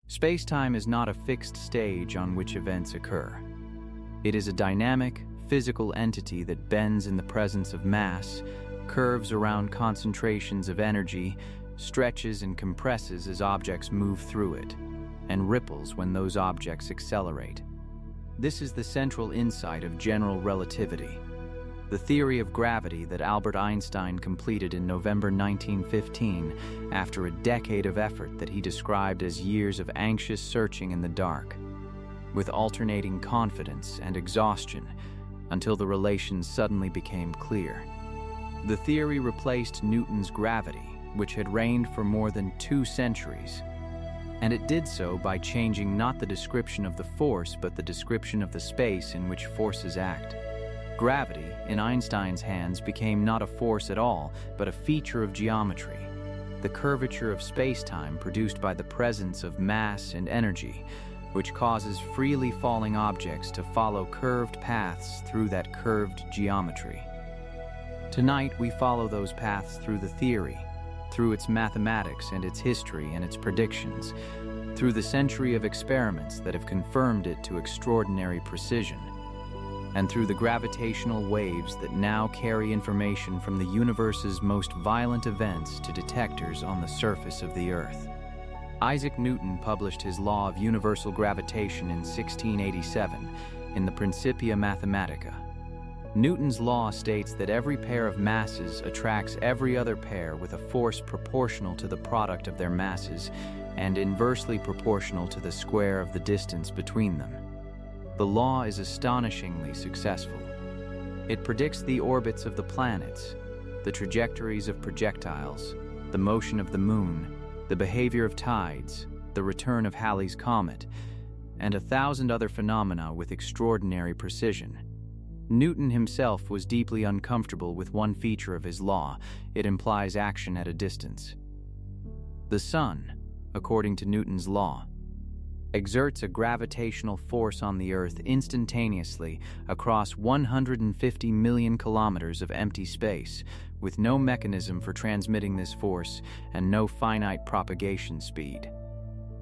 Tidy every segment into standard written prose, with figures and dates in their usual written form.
Spacetime is not a fixed stage on which events occur. It is a dynamic, physical entity that bends in the presence of mass, curves around concentrations of energy, stretches and compresses as objects move through it, and ripples when those objects accelerate. This is the central insight of general relativity, the theory of gravity that Albert Einstein completed in November 1915 after a decade of effort that he described as years of anxious searching in the dark, with alternating confidence and exhaustion until the relations suddenly became clear. The theory replaced Newton's gravity, which had reigned for more than 2 centuries, and it did so by changing not the description of the force but the description of the space in which forces act. Gravity, in Einstein's hands, became not a force at all, but a feature of geometry, the curvature of spacetime produced by the presence of mass and energy, which causes freely falling objects to follow curved paths through that curved geometry. Tonight, we follow those paths through the theory, through its mathematics and its history and its predictions, through the century of experiments that have confirmed it to extraordinary precision, and through the gravitational waves that now carry information from the universe's most violent events to detectors on the surface of the Earth. Isaac Newton published his law of universal gravitation in 1687 in the Principia Mathematica. Newton's law states that every pair of masses attracts every other pair with a force proportional to the product of their masses and inversely proportional to the square of the distance between them. The law is astonishingly successful. It predicts the orbits of the planets, the trajectories of projectiles, the motion of the moon, the behavior of tides, the return of Halley's Comet, and 1,000 other phenomena with extraordinary precision. Newton himself was deeply uncomfortable with one feature of his law: it implies action at a distance. The sun, according to Newton's law, exerts a gravitational force on the Earth instantaneously across 150 million kilometers of empty space, with no mechanism for transmitting this force and no finite propagation speed.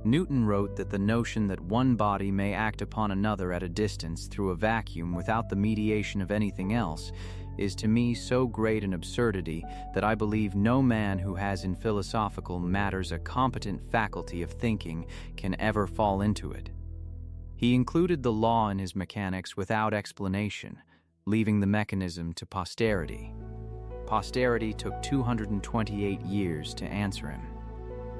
Newton wrote that the notion that one body may act upon another at a distance through a vacuum without the mediation of anything else is to me so great an absurdity that I believe no man who has in philosophical matters a competent faculty of thinking can ever fall into it. He included the law in his mechanics without explanation, leaving the mechanism to posterity. Posterity took 228 years to answer him.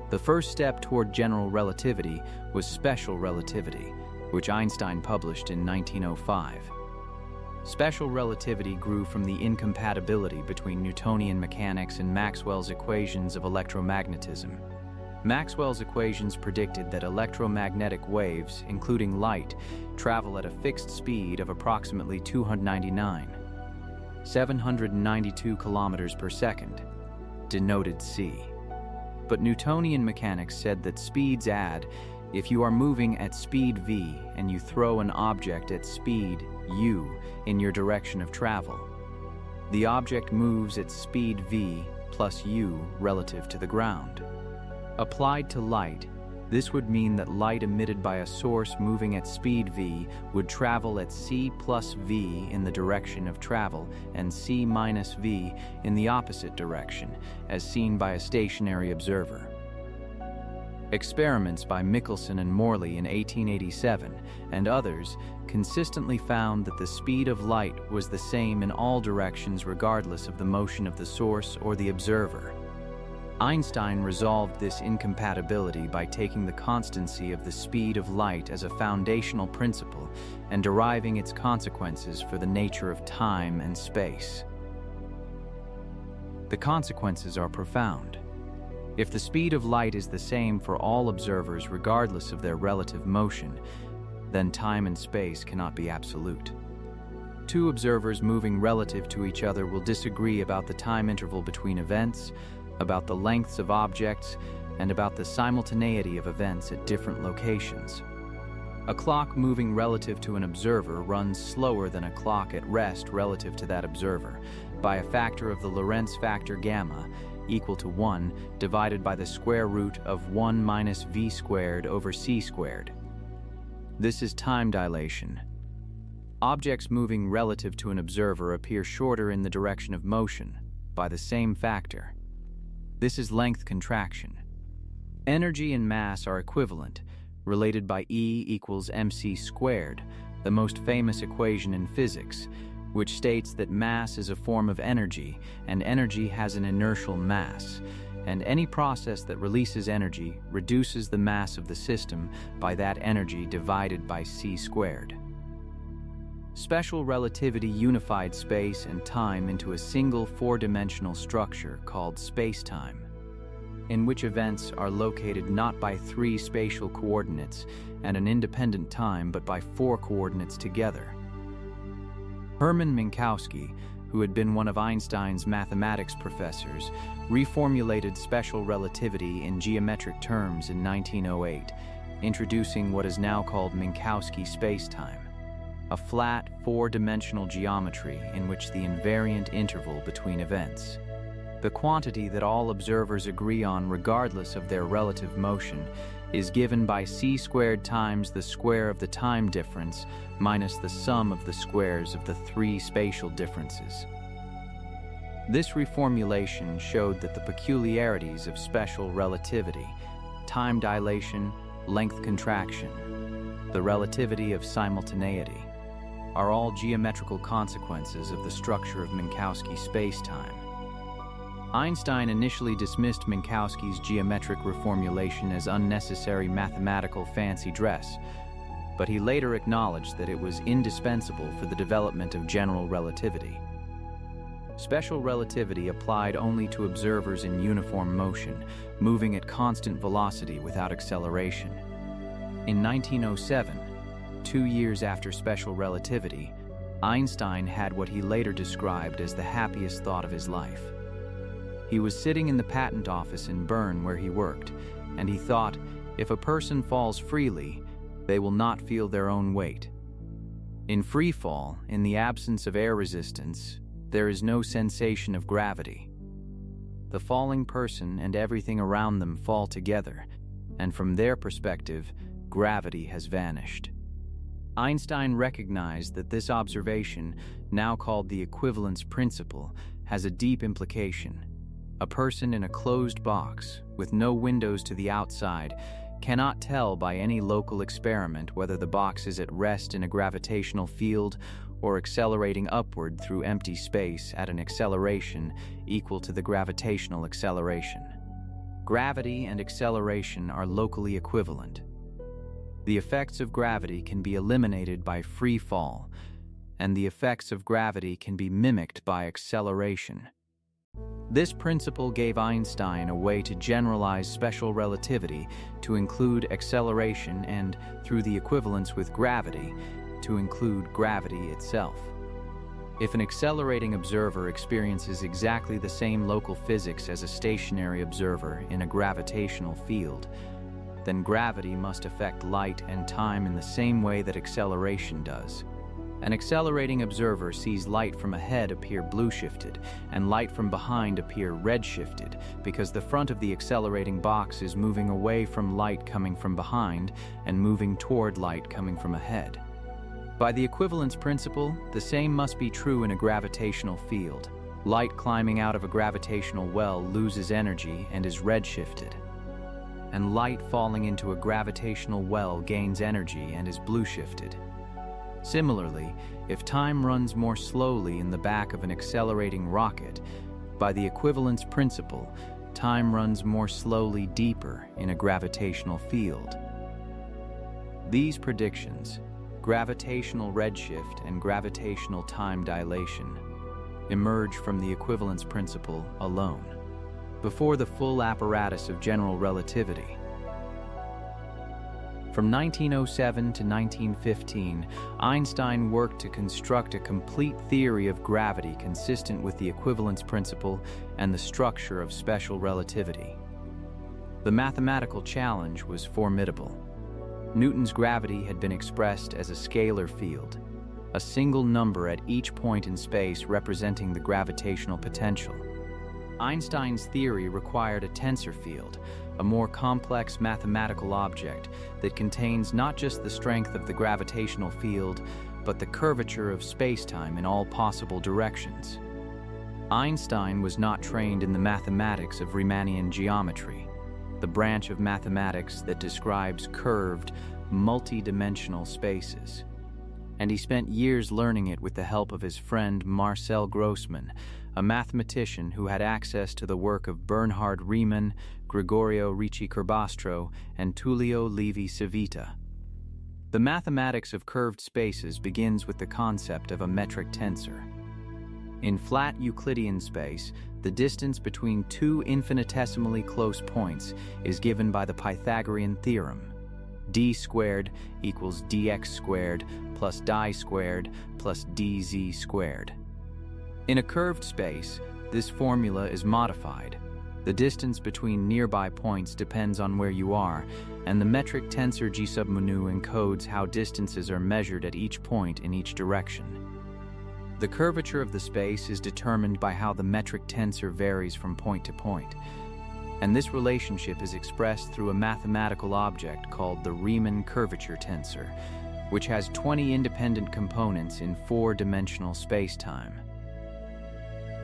The first step toward general relativity was special relativity, which Einstein published in 1905. Special relativity grew from the incompatibility between Newtonian mechanics and Maxwell's equations of electromagnetism. Maxwell's equations predicted that electromagnetic waves, including light, travel at a fixed speed of approximately 792 kilometers per second, denoted c. But Newtonian mechanics said that speeds add if you are moving at speed v and you throw an object at speed u in your direction of travel. The object moves at speed v plus u relative to the ground. Applied to light, this would mean that light emitted by a source moving at speed v would travel at c plus v in the direction of travel and c minus v in the opposite direction, as seen by a stationary observer. Experiments by Michelson and Morley in 1887 and others consistently found that the speed of light was the same in all directions regardless of the motion of the source or the observer. Einstein resolved this incompatibility by taking the constancy of the speed of light as a foundational principle and deriving its consequences for the nature of time and space. The consequences are profound. If the speed of light is the same for all observers regardless of their relative motion, then time and space cannot be absolute. Two observers moving relative to each other will disagree about the time interval between events, about the lengths of objects, and about the simultaneity of events at different locations. A clock moving relative to an observer runs slower than a clock at rest relative to that observer by a factor of the Lorentz factor gamma, equal to 1 divided by the square root of 1 minus v squared over c squared. This is time dilation. Objects moving relative to an observer appear shorter in the direction of motion by the same factor. This is length contraction. Energy and mass are equivalent, related by E equals mc squared, the most famous equation in physics, which states that mass is a form of energy and energy has an inertial mass, and any process that releases energy reduces the mass of the system by that energy divided by c squared. Special relativity unified space and time into a single four-dimensional structure called spacetime, in which events are located not by 3 spatial coordinates and an independent time but by 4 coordinates together. Hermann Minkowski, who had been one of Einstein's mathematics professors, reformulated special relativity in geometric terms in 1908, introducing what is now called Minkowski spacetime, a flat, 4-dimensional geometry in which the invariant interval between events, the quantity that all observers agree on regardless of their relative motion, is given by c squared times the square of the time difference minus the sum of the squares of the 3 spatial differences. This reformulation showed that the peculiarities of special relativity, time dilation, length contraction, the relativity of simultaneity, are all geometrical consequences of the structure of Minkowski spacetime. Einstein initially dismissed Minkowski's geometric reformulation as unnecessary mathematical fancy dress, but he later acknowledged that it was indispensable for the development of general relativity. Special relativity applied only to observers in uniform motion, moving at constant velocity without acceleration. In 1907, 2 years after special relativity, Einstein had what he later described as the happiest thought of his life. He was sitting in the patent office in Bern where he worked, and he thought, if a person falls freely, they will not feel their own weight. In free fall, in the absence of air resistance, there is no sensation of gravity. The falling person and everything around them fall together, and from their perspective, gravity has vanished. Einstein recognized that this observation, now called the equivalence principle, has a deep implication. A person in a closed box, with no windows to the outside, cannot tell by any local experiment whether the box is at rest in a gravitational field or accelerating upward through empty space at an acceleration equal to the gravitational acceleration. Gravity and acceleration are locally equivalent. The effects of gravity can be eliminated by free fall, and the effects of gravity can be mimicked by acceleration. This principle gave Einstein a way to generalize special relativity to include acceleration and, through the equivalence with gravity, to include gravity itself. If an accelerating observer experiences exactly the same local physics as a stationary observer in a gravitational field, then gravity must affect light and time in the same way that acceleration does. An accelerating observer sees light from ahead appear blue-shifted and light from behind appear red-shifted because the front of the accelerating box is moving away from light coming from behind and moving toward light coming from ahead. By the equivalence principle, the same must be true in a gravitational field. Light climbing out of a gravitational well loses energy and is red-shifted, and light falling into a gravitational well gains energy and is blue-shifted. Similarly, if time runs more slowly in the back of an accelerating rocket, by the equivalence principle, time runs more slowly deeper in a gravitational field. These predictions, gravitational redshift and gravitational time dilation, emerge from the equivalence principle alone, before the full apparatus of general relativity. From 1907 to 1915, Einstein worked to construct a complete theory of gravity consistent with the equivalence principle and the structure of special relativity. The mathematical challenge was formidable. Newton's gravity had been expressed as a scalar field, a single number at each point in space representing the gravitational potential. Einstein's theory required a tensor field, a more complex mathematical object that contains not just the strength of the gravitational field, but the curvature of spacetime in all possible directions. Einstein was not trained in the mathematics of Riemannian geometry, the branch of mathematics that describes curved, multi-dimensional spaces. And he spent years learning it with the help of his friend Marcel Grossmann, a mathematician who had access to the work of Bernhard Riemann, Gregorio Ricci-Curbastro, and Tullio Levi-Civita. The mathematics of curved spaces begins with the concept of a metric tensor. In flat Euclidean space, the distance between two infinitesimally close points is given by the Pythagorean theorem. D squared equals dx squared plus di squared plus dz squared. In a curved space, this formula is modified. The distance between nearby points depends on where you are, and the metric tensor G sub mu encodes how distances are measured at each point in each direction. The curvature of the space is determined by how the metric tensor varies from point to point, and this relationship is expressed through a mathematical object called the Riemann curvature tensor, which has 20 independent components in four-dimensional spacetime.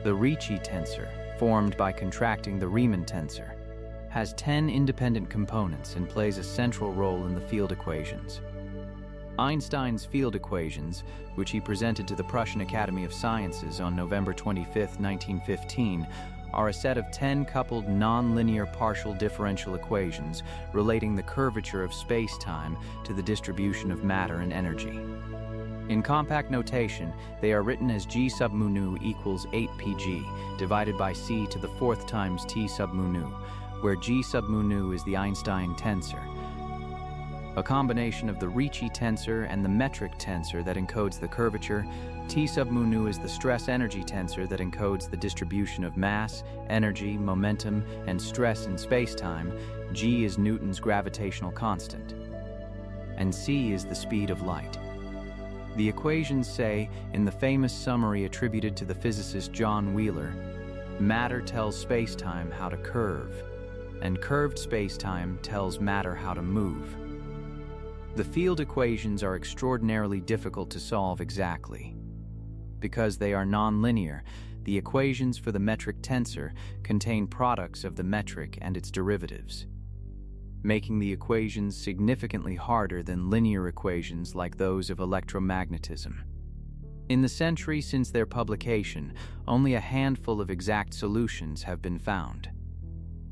The Ricci tensor, formed by contracting the Riemann tensor, has 10 independent components and plays a central role in the field equations. Einstein's field equations, which he presented to the Prussian Academy of Sciences on November 25, 1915, are a set of 10 coupled nonlinear partial differential equations relating the curvature of space-time to the distribution of matter and energy. In compact notation, they are written as G sub mu nu equals 8pg divided by c to the fourth times t sub mu nu, where G sub mu nu is the Einstein tensor. A combination of the Ricci tensor and the metric tensor that encodes the curvature, T sub mu nu is the stress-energy tensor that encodes the distribution of mass, energy, momentum, and stress in spacetime. G is Newton's gravitational constant, and c is the speed of light. The equations say, in the famous summary attributed to the physicist John Wheeler, matter tells spacetime how to curve, and curved spacetime tells matter how to move. The field equations are extraordinarily difficult to solve exactly. Because they are nonlinear, the equations for the metric tensor contain products of the metric and its derivatives, making the equations significantly harder than linear equations like those of electromagnetism. In the century since their publication, only a handful of exact solutions have been found.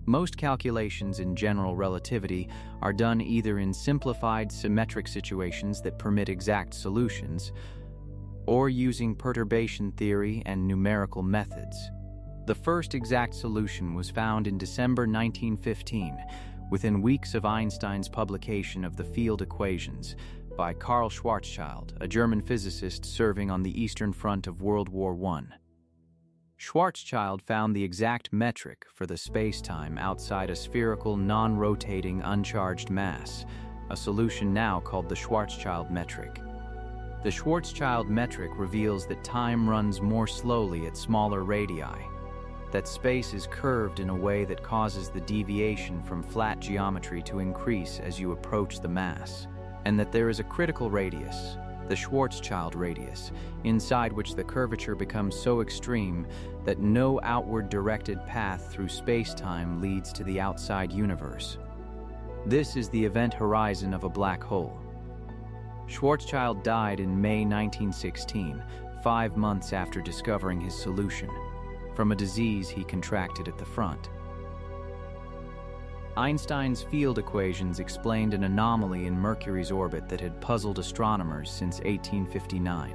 Most calculations in general relativity are done either in simplified symmetric situations that permit exact solutions, or using perturbation theory and numerical methods. The first exact solution was found in December 1915, within weeks of Einstein's publication of the field equations, by Karl Schwarzschild, a German physicist serving on the Eastern Front of World War I. Schwarzschild found the exact metric for the spacetime outside a spherical, non-rotating, uncharged mass, a solution now called the Schwarzschild metric. The Schwarzschild metric reveals that time runs more slowly at smaller radii, that space is curved in a way that causes the deviation from flat geometry to increase as you approach the mass, and that there is a critical radius, the Schwarzschild radius, inside which the curvature becomes so extreme that no outward directed path through space-time leads to the outside universe. This is the event horizon of a black hole. Schwarzschild died in May 1916, 5 months after discovering his solution, from a disease he contracted at the front. Einstein's field equations explained an anomaly in Mercury's orbit that had puzzled astronomers since 1859.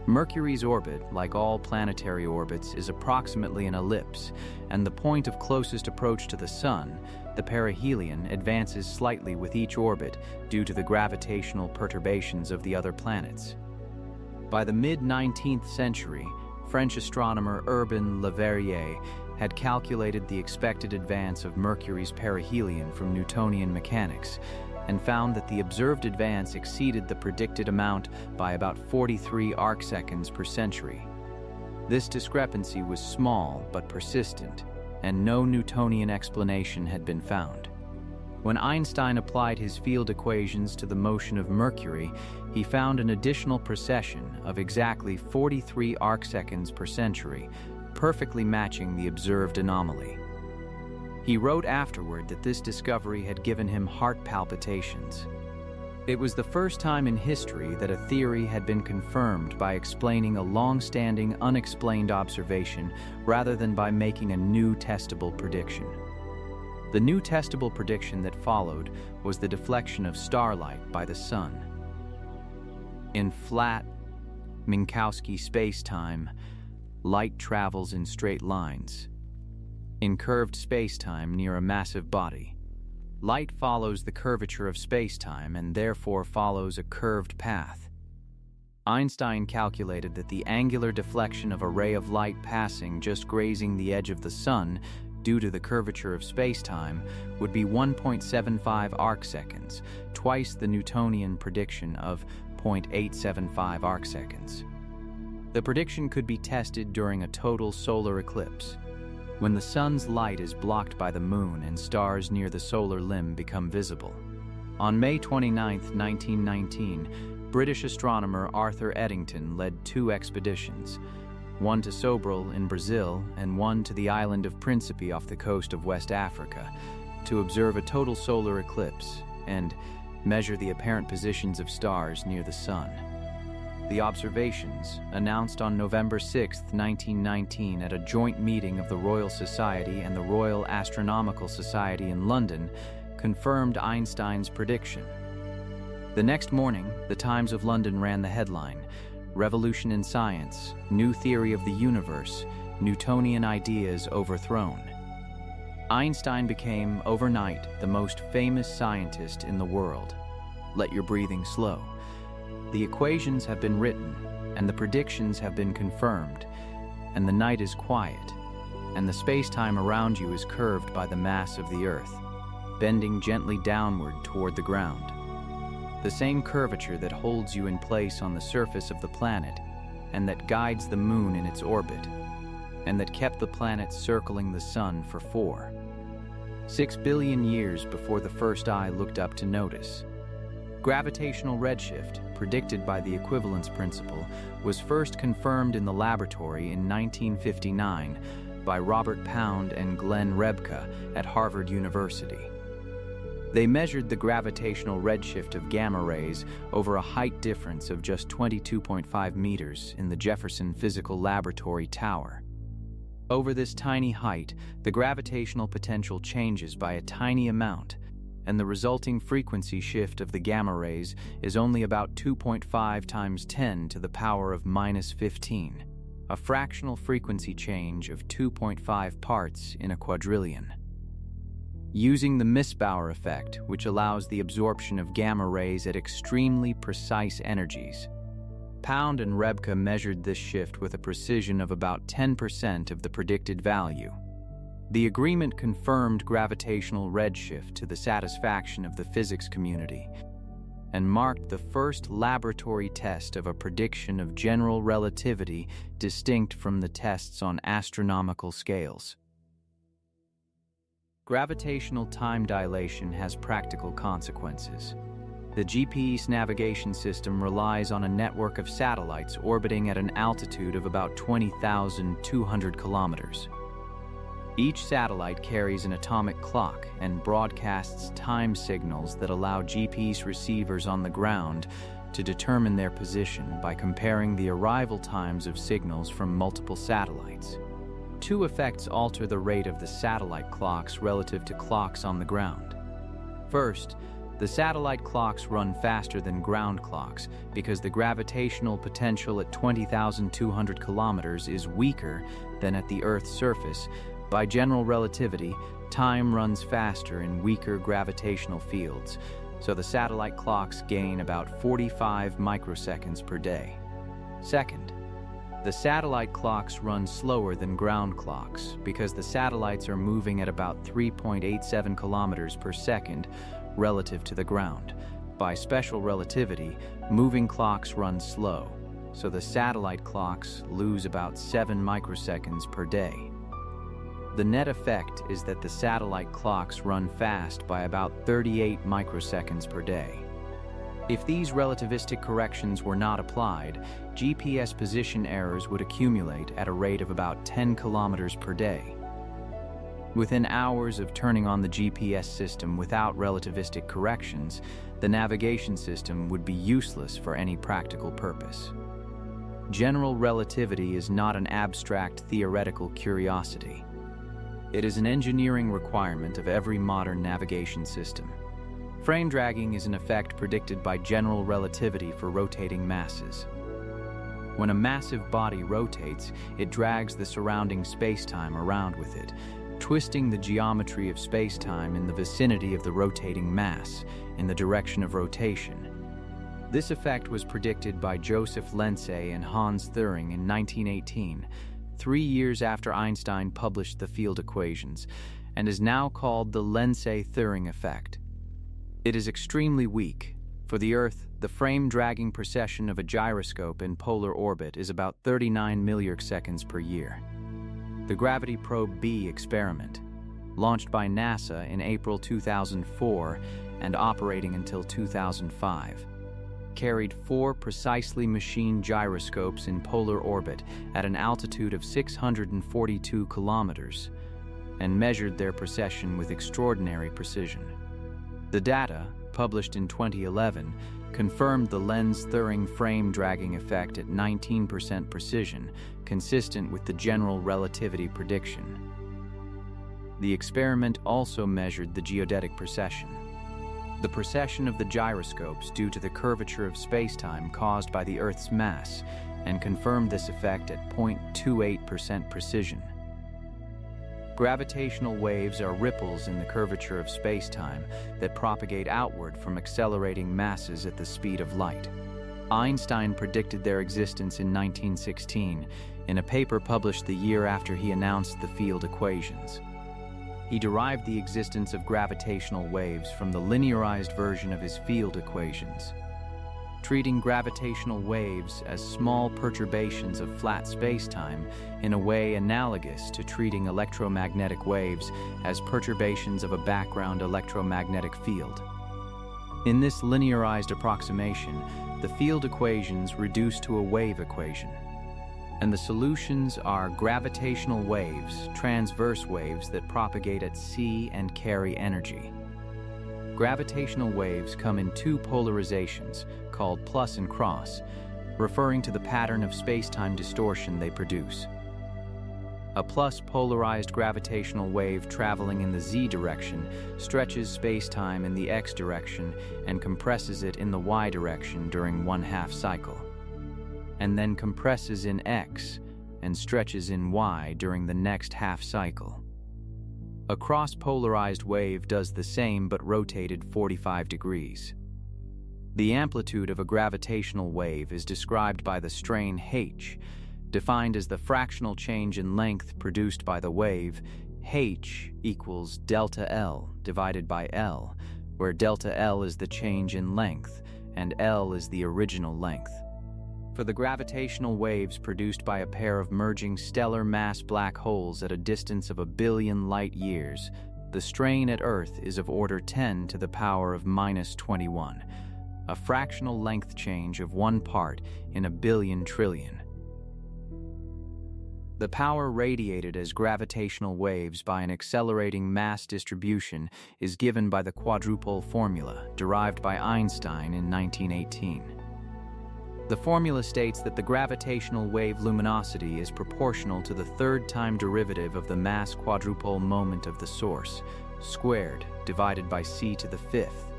Mercury's orbit, like all planetary orbits, is approximately an ellipse, and the point of closest approach to the Sun, the perihelion, advances slightly with each orbit due to the gravitational perturbations of the other planets. By the mid-19th century, French astronomer Urbain Le Verrier had calculated the expected advance of Mercury's perihelion from Newtonian mechanics and found that the observed advance exceeded the predicted amount by about 43 arcseconds per century. This discrepancy was small but persistent, and no Newtonian explanation had been found. When Einstein applied his field equations to the motion of Mercury, he found an additional precession of exactly 43 arcseconds per century, perfectly matching the observed anomaly. He wrote afterward that this discovery had given him heart palpitations. It was the first time in history that a theory had been confirmed by explaining a long-standing, unexplained observation rather than by making a new testable prediction. The new testable prediction that followed was the deflection of starlight by the sun. In flat, Minkowski spacetime, light travels in straight lines. In curved spacetime near a massive body, light follows the curvature of spacetime and therefore follows a curved path. Einstein calculated that the angular deflection of a ray of light passing just grazing the edge of the sun due to the curvature of spacetime would be 1.75 arcseconds, twice the Newtonian prediction of 0.875 arcseconds. The prediction could be tested during a total solar eclipse, when the sun's light is blocked by the moon and stars near the solar limb become visible. On May 29, 1919, British astronomer Arthur Eddington led 2 expeditions, one to Sobral in Brazil and one to the island of Principe off the coast of West Africa, to observe a total solar eclipse and measure the apparent positions of stars near the sun. The observations, announced on November 6, 1919 at a joint meeting of the Royal Society and the Royal Astronomical Society in London, confirmed Einstein's prediction. The next morning, the Times of London ran the headline, "Revolution in Science, New Theory of the Universe, Newtonian Ideas Overthrown." Einstein became, overnight, the most famous scientist in the world. Let your breathing slow. The equations have been written, and the predictions have been confirmed, and the night is quiet, and the space-time around you is curved by the mass of the Earth, bending gently downward toward the ground. The same curvature that holds you in place on the surface of the planet, and that guides the moon in its orbit, and that kept the planet circling the sun for 6 billion years before the first eye looked up to notice. Gravitational redshift, predicted by the equivalence principle, was first confirmed in the laboratory in 1959 by Robert Pound and Glenn Rebka at Harvard University. They measured the gravitational redshift of gamma rays over a height difference of just 22.5 meters in the Jefferson Physical Laboratory Tower. Over this tiny height, the gravitational potential changes by a tiny amount, and the resulting frequency shift of the gamma rays is only about 2.5 times 10 to the power of -15, a fractional frequency change of 2.5 parts in a quadrillion. Using the Missbauer effect, which allows the absorption of gamma rays at extremely precise energies, Pound and Rebka measured this shift with a precision of about 10% of the predicted value. The agreement confirmed gravitational redshift to the satisfaction of the physics community and marked the first laboratory test of a prediction of general relativity distinct from the tests on astronomical scales. Gravitational time dilation has practical consequences. The GPS navigation system relies on a network of satellites orbiting at an altitude of about 20,200 kilometers. Each satellite carries an atomic clock and broadcasts time signals that allow GPS receivers on the ground to determine their position by comparing the arrival times of signals from multiple satellites. 2 effects alter the rate of the satellite clocks relative to clocks on the ground. First, the satellite clocks run faster than ground clocks because the gravitational potential at 20,200 kilometers is weaker than at the Earth's surface. By general relativity, time runs faster in weaker gravitational fields, so the satellite clocks gain about 45 microseconds per day. Second, the satellite clocks run slower than ground clocks because the satellites are moving at about 3.87 kilometers per second relative to the ground. By special relativity, moving clocks run slow, so the satellite clocks lose about 7 microseconds per day. The net effect is that the satellite clocks run fast by about 38 microseconds per day. If these relativistic corrections were not applied, GPS position errors would accumulate at a rate of about 10 kilometers per day. Within hours of turning on the GPS system without relativistic corrections, the navigation system would be useless for any practical purpose. General relativity is not an abstract theoretical curiosity. It is an engineering requirement of every modern navigation system. Frame dragging is an effect predicted by general relativity for rotating masses. When a massive body rotates, it drags the surrounding spacetime around with it, twisting the geometry of spacetime in the vicinity of the rotating mass, in the direction of rotation. This effect was predicted by Joseph Lenz and Hans Thirring in 1918, 3 years after Einstein published the field equations, and is now called the Lenz-Thirring effect. It is extremely weak. For the Earth, the frame-dragging precession of a gyroscope in polar orbit is about 39 milliarcseconds per year. The Gravity Probe B experiment, launched by NASA in April 2004 and operating until 2005, carried 4 precisely machined gyroscopes in polar orbit at an altitude of 642 kilometers and measured their precession with extraordinary precision. The data, published in 2011, confirmed the Lenz-Thirring frame-dragging effect at 19% precision, consistent with the general relativity prediction. The experiment also measured the geodetic precession, the precession of the gyroscopes due to the curvature of spacetime caused by the Earth's mass, and confirmed this effect at 0.28% precision. Gravitational waves are ripples in the curvature of spacetime that propagate outward from accelerating masses at the speed of light. Einstein predicted their existence in 1916 in a paper published the year after he announced the field equations. He derived the existence of gravitational waves from the linearized version of his field equations, treating gravitational waves as small perturbations of flat spacetime in a way analogous to treating electromagnetic waves as perturbations of a background electromagnetic field. In this linearized approximation, the field equations reduce to a wave equation, and the solutions are gravitational waves, transverse waves that propagate at c and carry energy. Gravitational waves come in 2 polarizations, called plus and cross, referring to the pattern of spacetime distortion they produce. A plus polarized gravitational wave traveling in the z direction stretches spacetime in the x direction and compresses it in the y direction during 1/2 cycle, and then compresses in x and stretches in y during the next half cycle. A cross-polarized wave does the same but rotated 45 degrees. The amplitude of a gravitational wave is described by the strain h, defined as the fractional change in length produced by the wave. H equals delta L divided by L, where delta L is the change in length and L is the original length. For the gravitational waves produced by a pair of merging stellar mass black holes at a distance of 1 billion light years, the strain at Earth is of order 10 to the power of -21, a fractional length change of 1 part in 1 billion trillion. The power radiated as gravitational waves by an accelerating mass distribution is given by the quadrupole formula, derived by Einstein in 1918. The formula states that the gravitational wave luminosity is proportional to the 3rd time derivative of the mass quadrupole moment of the source, squared, divided by c to the 5th.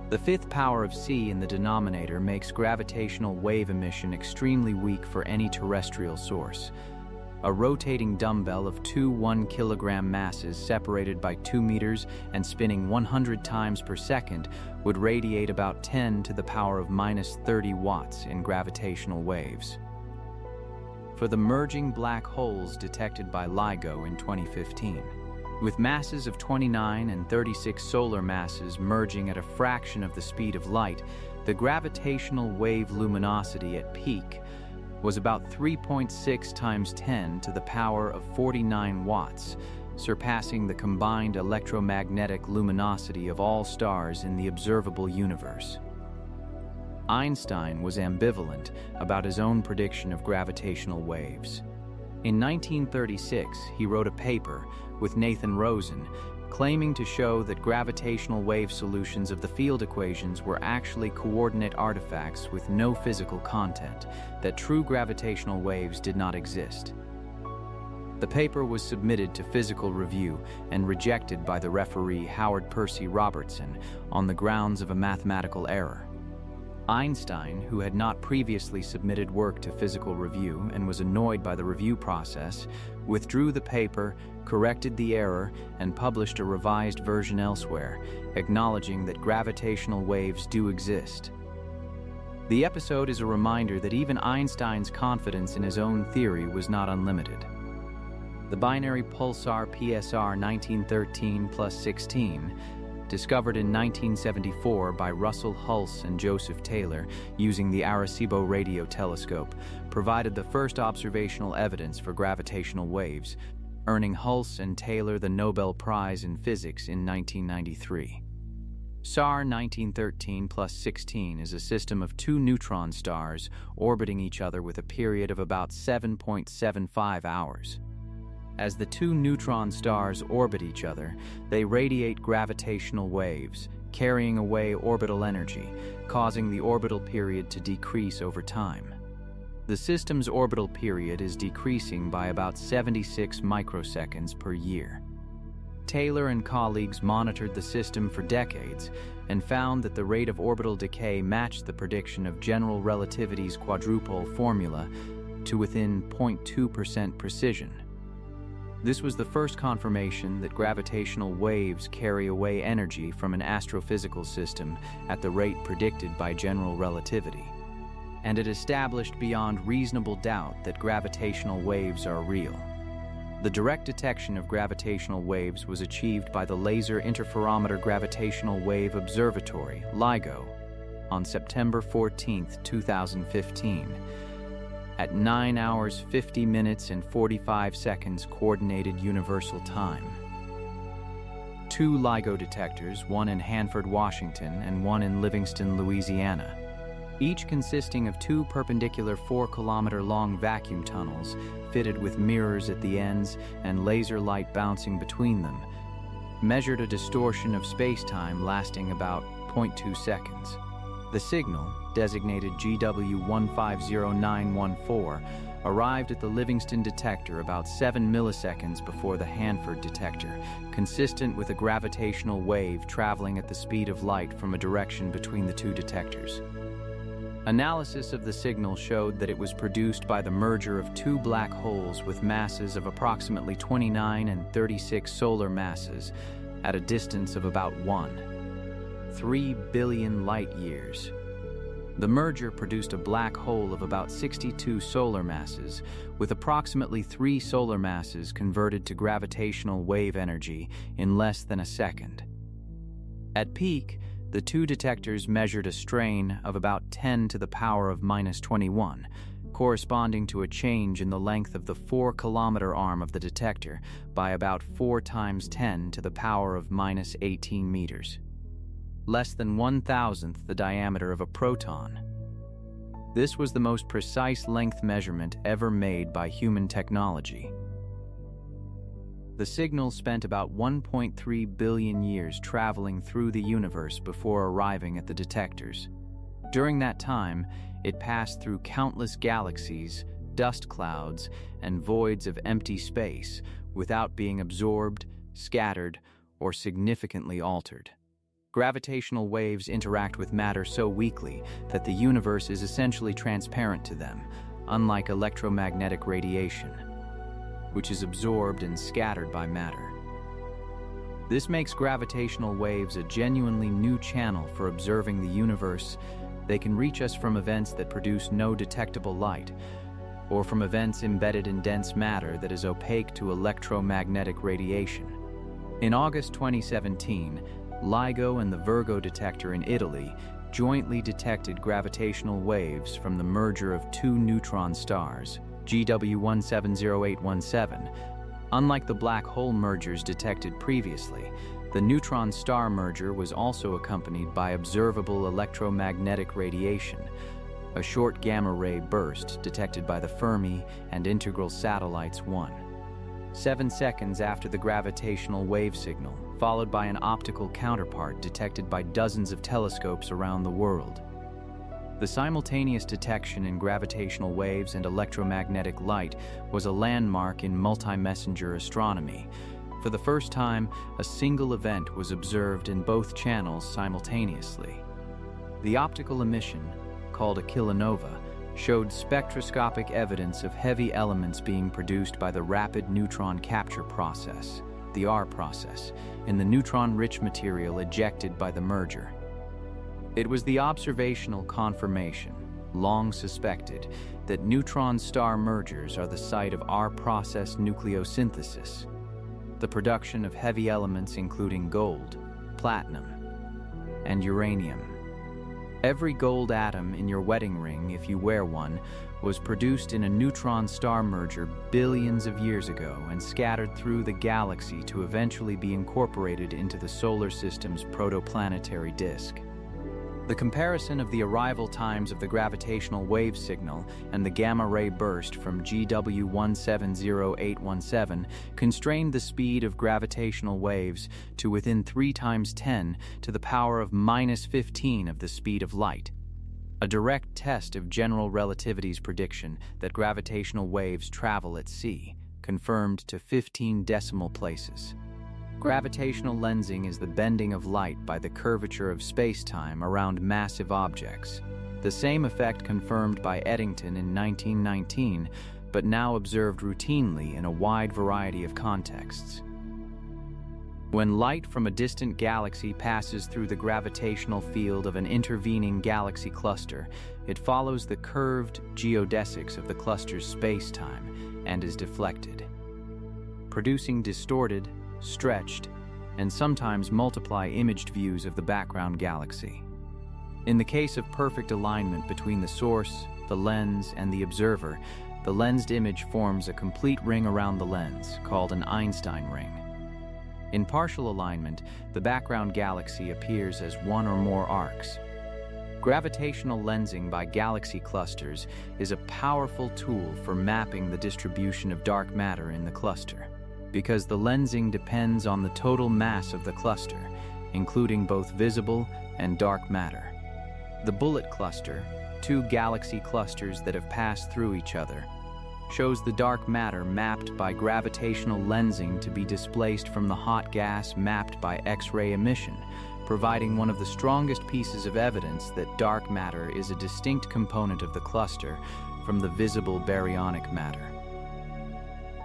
The 5th power of c in the denominator makes gravitational wave emission extremely weak for any terrestrial source. A rotating dumbbell of 2 1-kilogram masses separated by 2 meters and spinning 100 times per second would radiate about 10 to the power of -30 watts in gravitational waves. For the merging black holes detected by LIGO in 2015, with masses of 29 and 36 solar masses merging at a fraction of the speed of light, the gravitational wave luminosity at peak was about 3.6 times 10 to the power of 49 watts, surpassing the combined electromagnetic luminosity of all stars in the observable universe. Einstein was ambivalent about his own prediction of gravitational waves. In 1936, he wrote a paper with Nathan Rosen claiming to show that gravitational wave solutions of the field equations were actually coordinate artifacts with no physical content, that true gravitational waves did not exist. The paper was submitted to physical review and rejected by the referee Howard Percy Robertson on the grounds of a mathematical error. Einstein, who had not previously submitted work to physical review and was annoyed by the review process, withdrew the paper, corrected the error, and published a revised version elsewhere, acknowledging that gravitational waves do exist. The episode is a reminder that even Einstein's confidence in his own theory was not unlimited. The binary pulsar PSR 1913 plus 16, discovered in 1974 by Russell Hulse and Joseph Taylor using the Arecibo radio telescope, provided the first observational evidence for gravitational waves, earning Hulse and Taylor the Nobel Prize in Physics in 1993. SAR 1913 plus 16 is a system of two neutron stars orbiting each other with a period of about 7.75 hours. As the two neutron stars orbit each other, they radiate gravitational waves, carrying away orbital energy, causing the orbital period to decrease over time. The system's orbital period is decreasing by about 76 microseconds per year. Taylor and colleagues monitored the system for decades and found that the rate of orbital decay matched the prediction of general relativity's quadrupole formula to within 0.2% precision. This was the first confirmation that gravitational waves carry away energy from an astrophysical system at the rate predicted by general relativity, and it established beyond reasonable doubt that gravitational waves are real. The direct detection of gravitational waves was achieved by the Laser Interferometer Gravitational Wave Observatory, LIGO, on September 14, 2015, at 9 hours 50 minutes and 45 seconds Coordinated Universal Time. Two LIGO detectors, one in Hanford, Washington, and one in Livingston, Louisiana, each consisting of two perpendicular 4-kilometer-long vacuum tunnels fitted with mirrors at the ends and laser light bouncing between them, measured a distortion of spacetime lasting about 0.2 seconds. The signal, designated GW150914, arrived at the Livingston detector about 7 milliseconds before the Hanford detector, consistent with a gravitational wave traveling at the speed of light from a direction between the two detectors. Analysis of the signal showed that it was produced by the merger of two black holes with masses of approximately 29 and 36 solar masses at a distance of about 3 billion light-years. The merger produced a black hole of about 62 solar masses, with approximately 3 solar masses converted to gravitational wave energy in less than a second. At peak, the two detectors measured a strain of about 10 to the power of minus 21, corresponding to a change in the length of the 4-kilometer arm of the detector by about 4 times 10 to the power of minus 18 meters. Less than 1,000th the diameter of a proton. This was the most precise length measurement ever made by human technology. The signal spent about 1.3 billion years traveling through the universe before arriving at the detectors. During that time, it passed through countless galaxies, dust clouds, and voids of empty space without being absorbed, scattered, or significantly altered. Gravitational waves interact with matter so weakly that the universe is essentially transparent to them, unlike electromagnetic radiation, which is absorbed and scattered by matter. This makes gravitational waves a genuinely new channel for observing the universe. They can reach us from events that produce no detectable light, or from events embedded in dense matter that is opaque to electromagnetic radiation. In August 2017, LIGO and the Virgo detector in Italy jointly detected gravitational waves from the merger of two neutron stars, GW170817. Unlike the black hole mergers detected previously, the neutron-star merger was also accompanied by observable electromagnetic radiation, a short gamma-ray burst detected by the Fermi and Integral Satellites 1. 7 seconds after the gravitational wave signal, followed by an optical counterpart detected by dozens of telescopes around the world. The simultaneous detection in gravitational waves and electromagnetic light was a landmark in multi-messenger astronomy. For the first time, a single event was observed in both channels simultaneously. The optical emission, called a kilonova, showed spectroscopic evidence of heavy elements being produced by the rapid neutron capture process, the R process, in the neutron-rich material ejected by the merger. It was the observational confirmation, long suspected, that neutron-star mergers are the site of R-process nucleosynthesis, the production of heavy elements including gold, platinum, and uranium. Every gold atom in your wedding ring, if you wear one, was produced in a neutron-star merger billions of years ago and scattered through the galaxy to eventually be incorporated into the solar system's protoplanetary disk. The comparison of the arrival times of the gravitational wave signal and the gamma-ray burst from GW170817 constrained the speed of gravitational waves to within 3 × 10 to the power of -15 of the speed of light, a direct test of general relativity's prediction that gravitational waves travel at c, confirmed to 15 decimal places. Gravitational lensing is the bending of light by the curvature of spacetime around massive objects, the same effect confirmed by Eddington in 1919, but now observed routinely in a wide variety of contexts. When light from a distant galaxy passes through the gravitational field of an intervening galaxy cluster, it follows the curved geodesics of the cluster's spacetime and is deflected, producing distorted, stretched, and sometimes multiply imaged views of the background galaxy. In the case of perfect alignment between the source, the lens, and the observer, the lensed image forms a complete ring around the lens, called an Einstein ring. In partial alignment, the background galaxy appears as one or more arcs. Gravitational lensing by galaxy clusters is a powerful tool for mapping the distribution of dark matter in the cluster, because the lensing depends on the total mass of the cluster, including both visible and dark matter. The bullet cluster, 2 galaxy clusters that have passed through each other, shows the dark matter mapped by gravitational lensing to be displaced from the hot gas mapped by X-ray emission, providing one of the strongest pieces of evidence that dark matter is a distinct component of the cluster from the visible baryonic matter.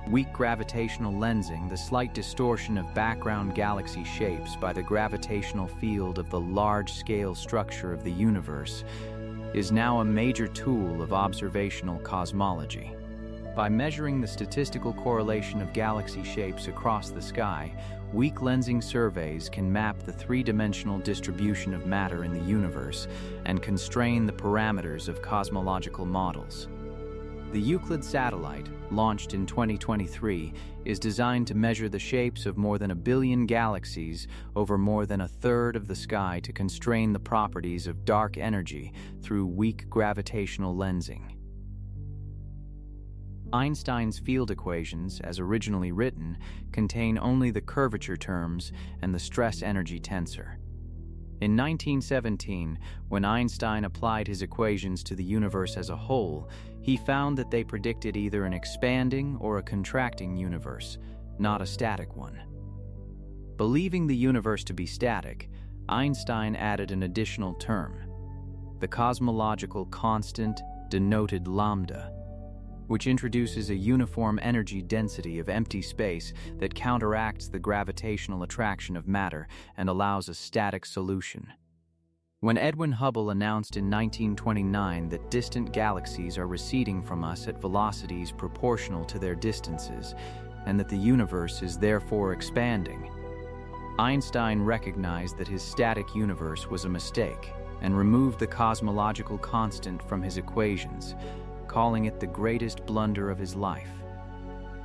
Weak gravitational lensing, the slight distortion of background galaxy shapes by the gravitational field of the large-scale structure of the universe, is now a major tool of observational cosmology. By measuring the statistical correlation of galaxy shapes across the sky, weak lensing surveys can map the 3-dimensional distribution of matter in the universe and constrain the parameters of cosmological models. The Euclid satellite, launched in 2023, is designed to measure the shapes of more than 1 billion galaxies over more than 1/3 of the sky to constrain the properties of dark energy through weak gravitational lensing. Einstein's field equations, as originally written, contain only the curvature terms and the stress-energy tensor. In 1917, when Einstein applied his equations to the universe as a whole, he found that they predicted either an expanding or a contracting universe, not a static one. Believing the universe to be static, Einstein added an additional term, the cosmological constant denoted lambda, which introduces a uniform energy density of empty space that counteracts the gravitational attraction of matter and allows a static solution. When Edwin Hubble announced in 1929 that distant galaxies are receding from us at velocities proportional to their distances, and that the universe is therefore expanding, Einstein recognized that his static universe was a mistake. and removed the cosmological constant from his equations, calling it the greatest blunder of his life.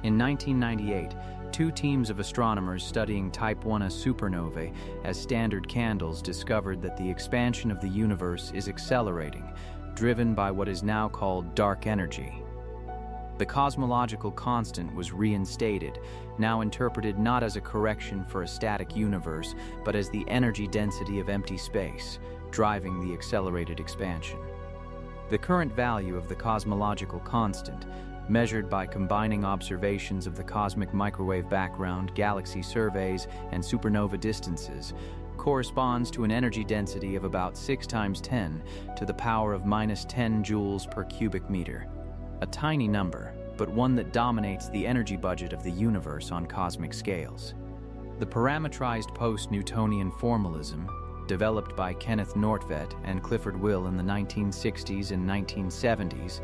In 1998, two teams of astronomers studying Type 1a supernovae as standard candles discovered that the expansion of the universe is accelerating, driven by what is now called dark energy. The cosmological constant was reinstated, now interpreted not as a correction for a static universe, but as the energy density of empty space, driving the accelerated expansion. The current value of the cosmological constant, measured by combining observations of the cosmic microwave background, galaxy surveys, and supernova distances, corresponds to an energy density of about 6 × 10 to the power of -10 joules per cubic meter. A tiny number, but one that dominates the energy budget of the universe on cosmic scales. The parametrized post-Newtonian formalism, developed by Kenneth Nortvedt and Clifford Will in the 1960s and 1970s,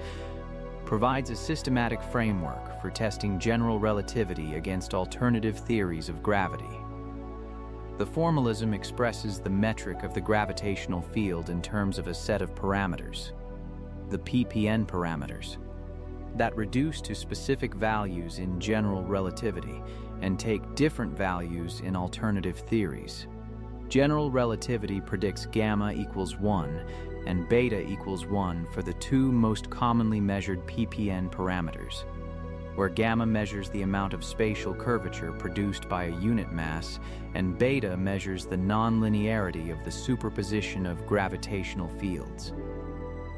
provides a systematic framework for testing general relativity against alternative theories of gravity. The formalism expresses the metric of the gravitational field in terms of a set of parameters, the ppn parameters, that reduce to specific values in general relativity and take different values in alternative theories. General relativity predicts gamma equals 1 and beta equals 1 for the two most commonly measured ppn parameters, where gamma measures the amount of spatial curvature produced by a unit mass and beta measures the nonlinearity of the superposition of gravitational fields.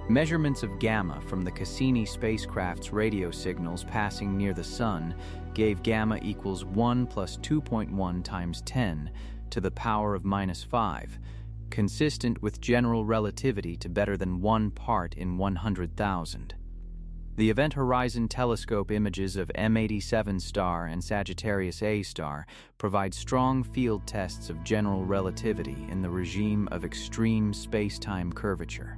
Measurements of gamma from the Cassini spacecraft's radio signals passing near the Sun gave gamma equals 1 plus 2.1 times 10 to the power of -5, consistent with general relativity to better than 1 part in 100,000. The Event Horizon Telescope images of M87 star and Sagittarius A star provide strong field tests of general relativity in the regime of extreme space-time curvature.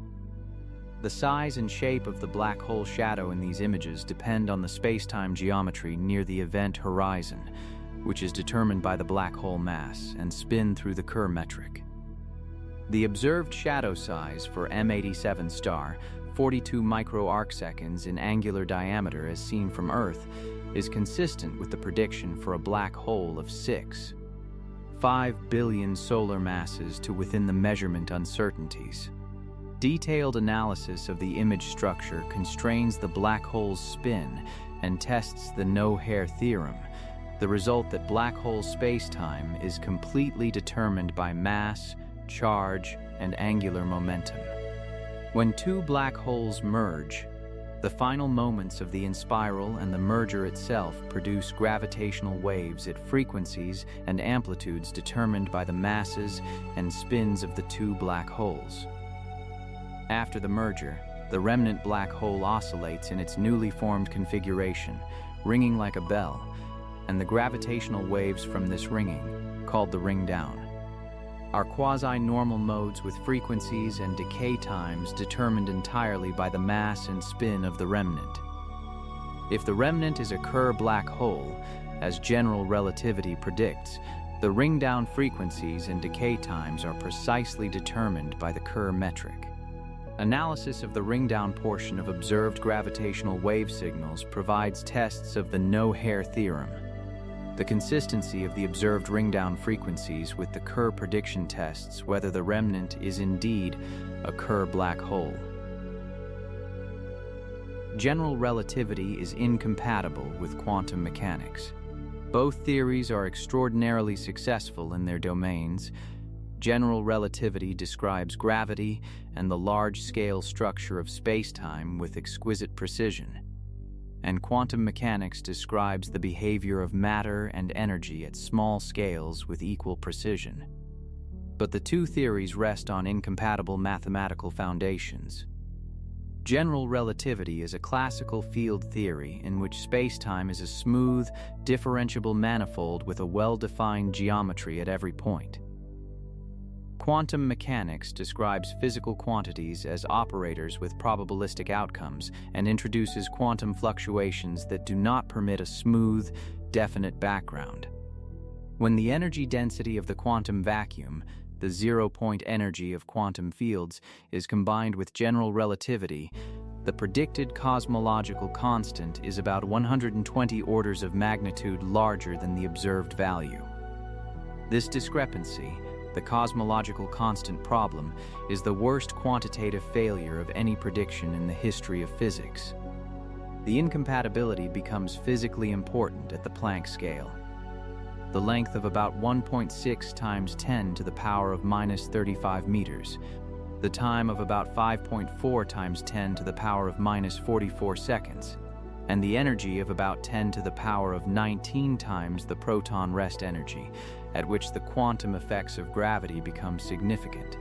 The size and shape of the black hole shadow in these images depend on the space-time geometry near the event horizon, which is determined by the black hole mass and spin through the Kerr metric. The observed shadow size for M87 star, 42 micro-arcseconds in angular diameter as seen from Earth, is consistent with the prediction for a black hole of 5 billion solar masses to within the measurement uncertainties. Detailed analysis of the image structure constrains the black hole's spin and tests the no-hair theorem, the result that black hole spacetime is completely determined by mass, charge, and angular momentum. When two black holes merge, the final moments of the inspiral and the merger itself produce gravitational waves at frequencies and amplitudes determined by the masses and spins of the two black holes. After the merger, the remnant black hole oscillates in its newly formed configuration, ringing like a bell, and the gravitational waves from this ringing, called the ring down, are quasi-normal modes with frequencies and decay times determined entirely by the mass and spin of the remnant. If the remnant is a Kerr black hole, as general relativity predicts, the ring-down frequencies and decay times are precisely determined by the Kerr metric. Analysis of the ring-down portion of observed gravitational wave signals provides tests of the no-hair theorem, the consistency of the observed ring-down frequencies with the Kerr prediction tests whether the remnant is indeed a Kerr black hole. General relativity is incompatible with quantum mechanics. Both theories are extraordinarily successful in their domains. General relativity describes gravity and the large-scale structure of spacetime with exquisite precision, and quantum mechanics describes the behavior of matter and energy at small scales with equal precision. But the two theories rest on incompatible mathematical foundations. General relativity is a classical field theory in which spacetime is a smooth, differentiable manifold with a well-defined geometry at every point. Quantum mechanics describes physical quantities as operators with probabilistic outcomes and introduces quantum fluctuations that do not permit a smooth, definite background. When the energy density of the quantum vacuum, the zero-point energy of quantum fields, is combined with general relativity, the predicted cosmological constant is about 120 orders of magnitude larger than the observed value. This discrepancy, the cosmological constant problem, is the worst quantitative failure of any prediction in the history of physics. The incompatibility becomes physically important at the Planck scale. The length of about 1.6 times 10 to the power of minus 35 meters, the time of about 5.4 times 10 to the power of minus 44 seconds, and the energy of about 10 to the power of 19 times the proton rest energy, at which the quantum effects of gravity become significant.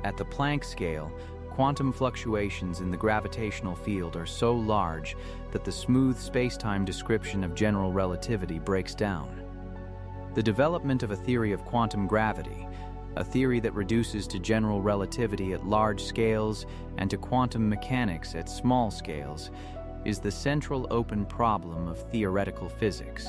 At the Planck scale, quantum fluctuations in the gravitational field are so large that the smooth spacetime description of general relativity breaks down. The development of a theory of quantum gravity, a theory that reduces to general relativity at large scales and to quantum mechanics at small scales, is the central open problem of theoretical physics.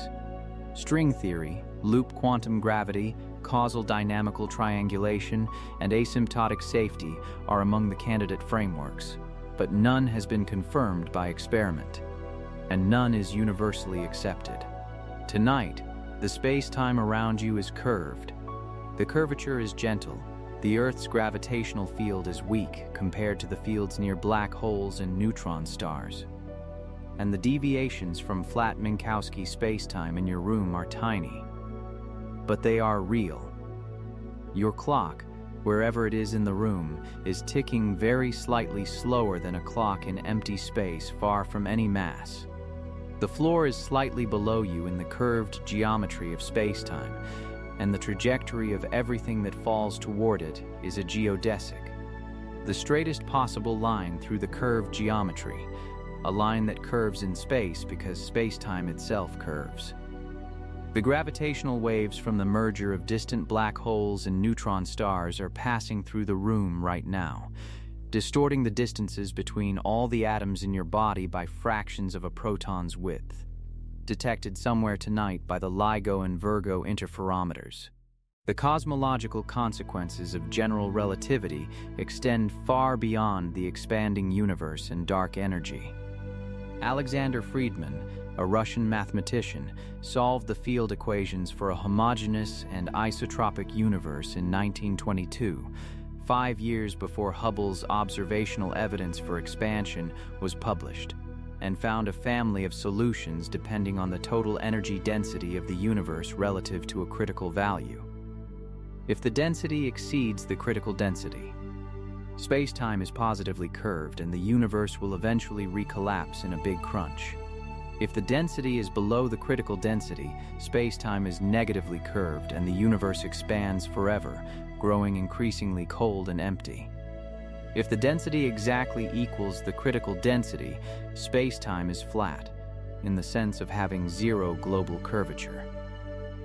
String theory, loop quantum gravity, causal dynamical triangulation, and asymptotic safety are among the candidate frameworks, but none has been confirmed by experiment, and none is universally accepted. Tonight, the space-time around you is curved. The curvature is gentle. The Earth's gravitational field is weak compared to the fields near black holes and neutron stars. And the deviations from flat Minkowski spacetime in your room are tiny. But they are real. Your clock, wherever it is in the room, is ticking very slightly slower than a clock in empty space far from any mass. The floor is slightly below you in the curved geometry of spacetime, and the trajectory of everything that falls toward it is a geodesic, the straightest possible line through the curved geometry, a line that curves in space because spacetime itself curves. The gravitational waves from the merger of distant black holes and neutron stars are passing through the room right now, distorting the distances between all the atoms in your body by fractions of a proton's width, detected somewhere tonight by the LIGO and Virgo interferometers. The cosmological consequences of general relativity extend far beyond the expanding universe and dark energy. Alexander Friedmann, a Russian mathematician, solved the field equations for a homogeneous and isotropic universe in 1922, 5 years before Hubble's observational evidence for expansion was published, and found a family of solutions depending on the total energy density of the universe relative to a critical value. If the density exceeds the critical density, spacetime is positively curved and the universe will eventually recollapse in a big crunch. If the density is below the critical density, spacetime is negatively curved and the universe expands forever, growing increasingly cold and empty. If the density exactly equals the critical density, spacetime is flat, in the sense of having zero global curvature.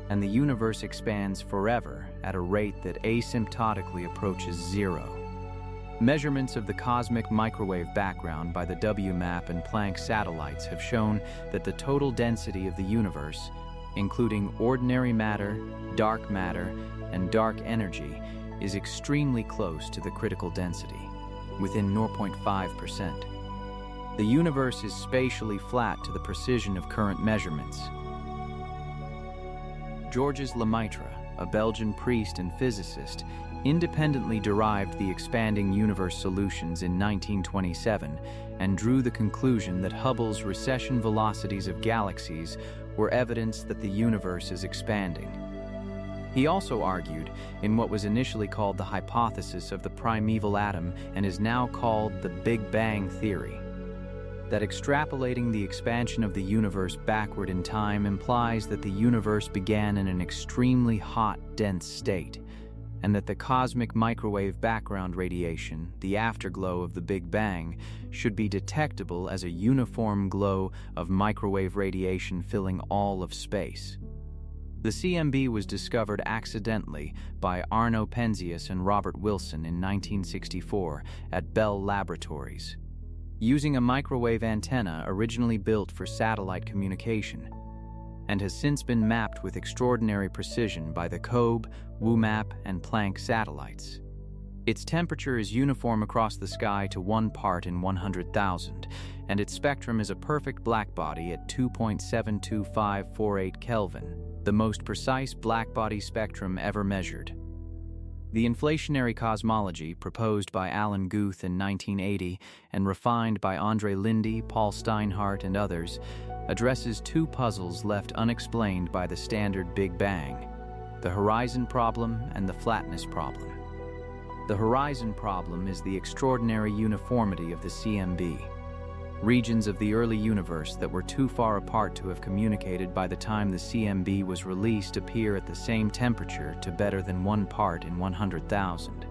And the universe expands forever at a rate that asymptotically approaches zero. Measurements of the cosmic microwave background by the WMAP and Planck satellites have shown that the total density of the universe, including ordinary matter, and dark energy, is extremely close to the critical density, within 0.5%. The universe is spatially flat to the precision of current measurements. Georges Lemaitre, a Belgian priest and physicist, independently derived the expanding universe solutions in 1927 and drew the conclusion that Hubble's recession velocities of galaxies were evidence that the universe is expanding. He also argued in what was initially called the hypothesis of the primeval atom and is now called the Big Bang theory, that extrapolating the expansion of the universe backward in time implies that the universe began in an extremely hot, dense state, and that the cosmic microwave background radiation, the afterglow of the Big Bang, should be detectable as a uniform glow of microwave radiation filling all of space. The CMB was discovered accidentally by Arno Penzias and Robert Wilson in 1964 at Bell Laboratories, using a microwave antenna originally built for satellite communication. and has since been mapped with extraordinary precision by the COBE, WUMAP, and Planck satellites. Its temperature is uniform across the sky to 1 part in 100,000, and its spectrum is a perfect blackbody at 2.72548 Kelvin, the most precise blackbody spectrum ever measured. The inflationary cosmology, proposed by Alan Guth in 1980 and refined by André Linde, Paul Steinhardt, and others, addresses two puzzles left unexplained by the standard Big Bang: the horizon problem and the flatness problem. The horizon problem is the extraordinary uniformity of the CMB. Regions of the early universe that were too far apart to have communicated by the time the CMB was released appear at the same temperature to better than 1 part in 100,000.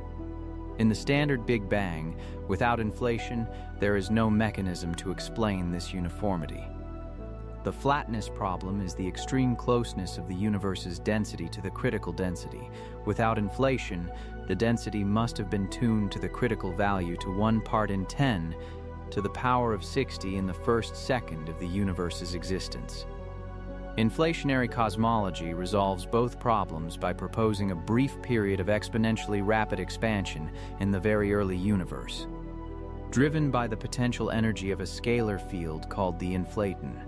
In the standard Big Bang, without inflation, there is no mechanism to explain this uniformity. The flatness problem is the extreme closeness of the universe's density to the critical density. Without inflation, the density must have been tuned to the critical value to 1 part in 10 to the power of 60 in the first second of the universe's existence. Inflationary cosmology resolves both problems by proposing a brief period of exponentially rapid expansion in the very early universe, driven by the potential energy of a scalar field called the inflaton.